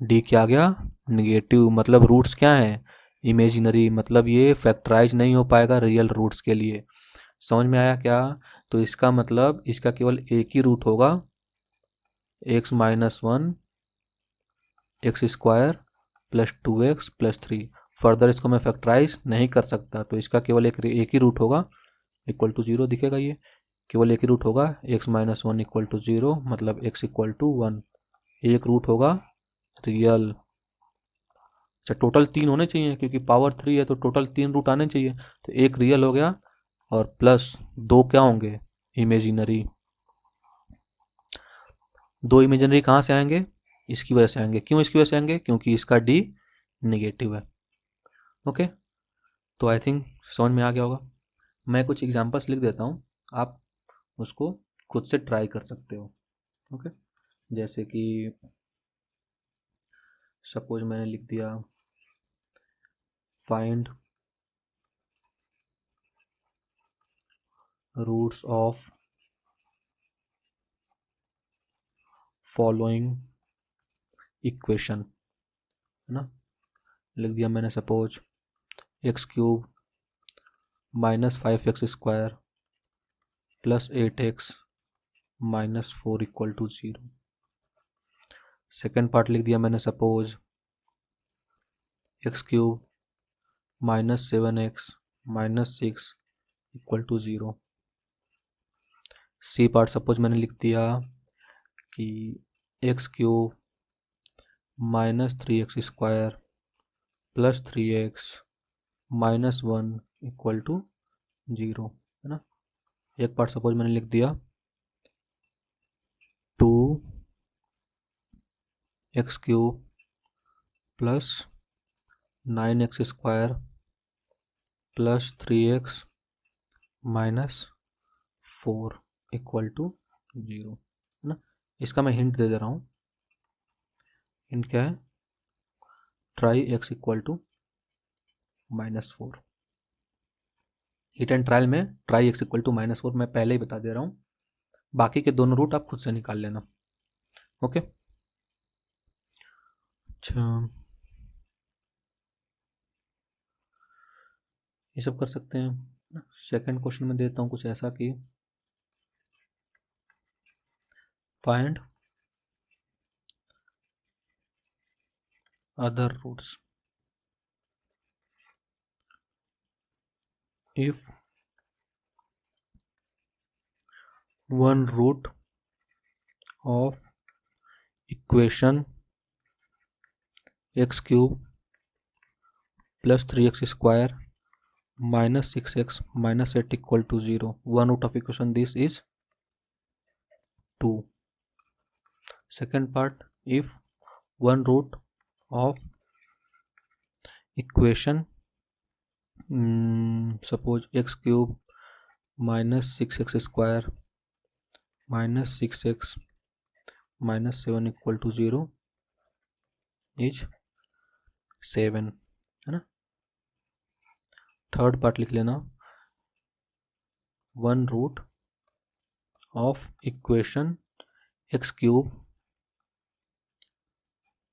डी क्या आ गया, निगेटिव, मतलब रूट्स क्या हैं, इमेजिनरी, मतलब ये फैक्टराइज नहीं हो पाएगा रियल रूट्स के लिए। समझ में आया क्या, तो इसका मतलब इसका केवल एक ही रूट होगा, x-1 x² +2x +3। फर्दर इसको मैं फैक्टराइज नहीं कर सकता, तो इसका केवल एक ही रूट होगा, = 0 दिखेगा, ये केवल एक ही रूट होगा, x-1 = 0, मतलब x = 1, एक रूट होगा रियल। अच्छा, टोटल 3 होने चाहिए क्योंकि पावर 3 है तो टोटल 3 रूट आने चाहिए, तो एक रियल हो गया और प्लस 2 क्या होंगे, इमेजिनरी। 2 इमेजिनरी कहाँ से आएंगे, इसकी वजह से आएंगे। क्यों इसकी वजह से आएंगे, क्योंकि इसका डी निगेटिव है। ओके, तो आई थिंक समझ में आ गया होगा। मैं कुछ एग्जांपल्स लिख देता हूँ, आप उसको खुद से ट्राई कर सकते हो। ओके, जैसे कि सपोज मैंने लिख दिया find roots of following equation, है ना, लिख दिया मैंने suppose x³ -5x² +8x -4 = 0। Second part लिख दिया मैंने suppose x³ -7x -6 = 0। C part suppose मैंने लिख दिया कि x³ -3x² +3x -1 = 0, है ना। एक पार्ट सपोज मैंने लिख दिया 2x³ +9x² +3x -4 = 0, है ना। इसका मैं हिंट दे दे रहा हूँ, हिंट क्या है, try x = -4। Hit and trial में ट्राई x = -4 मैं पहले ही बता दे रहा हूँ, बाकी के दोनों रूट आप खुद से निकाल लेना। ओके, अच्छा, ये सब कर सकते हैं। सेकंड क्वेश्चन में देता हूँ कुछ ऐसा कि find other roots if one root of equation x³ +3x² -6x -8 = 0, one root of equation this is 2. Second part, if one root of equation suppose x³ -6x² -6x -7 = 0 is 7, है ना। Third part लिख लेना, one root of equation x³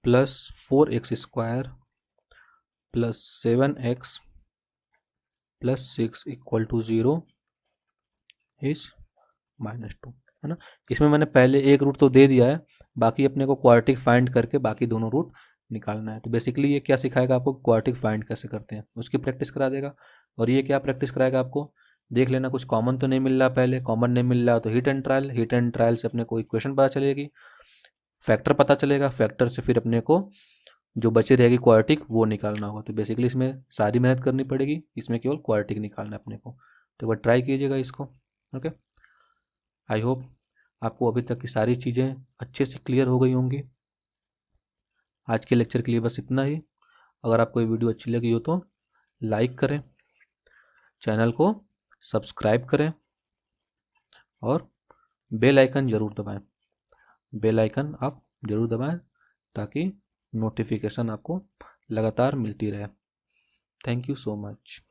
plus 4x² plus 7x plus 6 equal to 0 is -2, है ना। इसमें मैंने पहले एक रूट तो दे दिया है, बाकी अपने को क्वाड्रेटिक फाइंड करके बाकी दोनों रूट निकालना है। तो बेसिकली ये क्या सिखाएगा आपको, क्वाड्रेटिक फाइंड कैसे करते हैं उसकी प्रैक्टिस करा देगा। और ये क्या प्रैक्टिस कराएगा आपको, देख लेना कुछ कॉमन तो नहीं मिल रहा, पहले कॉमन नहीं मिल रहा तो हिट एंड ट्रायल से अपने को इक्वेशन पता चलेगी, फैक्टर पता चलेगा, फैक्टर से फिर अपने को जो बची रहेगी क्वाड्रेटिक वो निकालना होगा। तो बेसिकली इसमें सारी मेहनत करनी पड़ेगी, इसमें केवल क्वाड्रेटिक निकालना है अपने को। तो एक बार ट्राई कीजिएगा इसको। ओके, आई होप आपको अभी तक की सारी चीज़ें अच्छे से क्लियर हो गई होंगी। आज के लेक्चर के लिए बस इतना ही। अगर आपको ये वीडियो अच्छी लगी हो तो लाइक करें, चैनल को सब्सक्राइब करें और बेल आइकन ज़रूर दबाएं। बेल आइकन आप ज़रूर दबाएं ताकि नोटिफिकेशन आपको लगातार मिलती रहे। Thank you so much.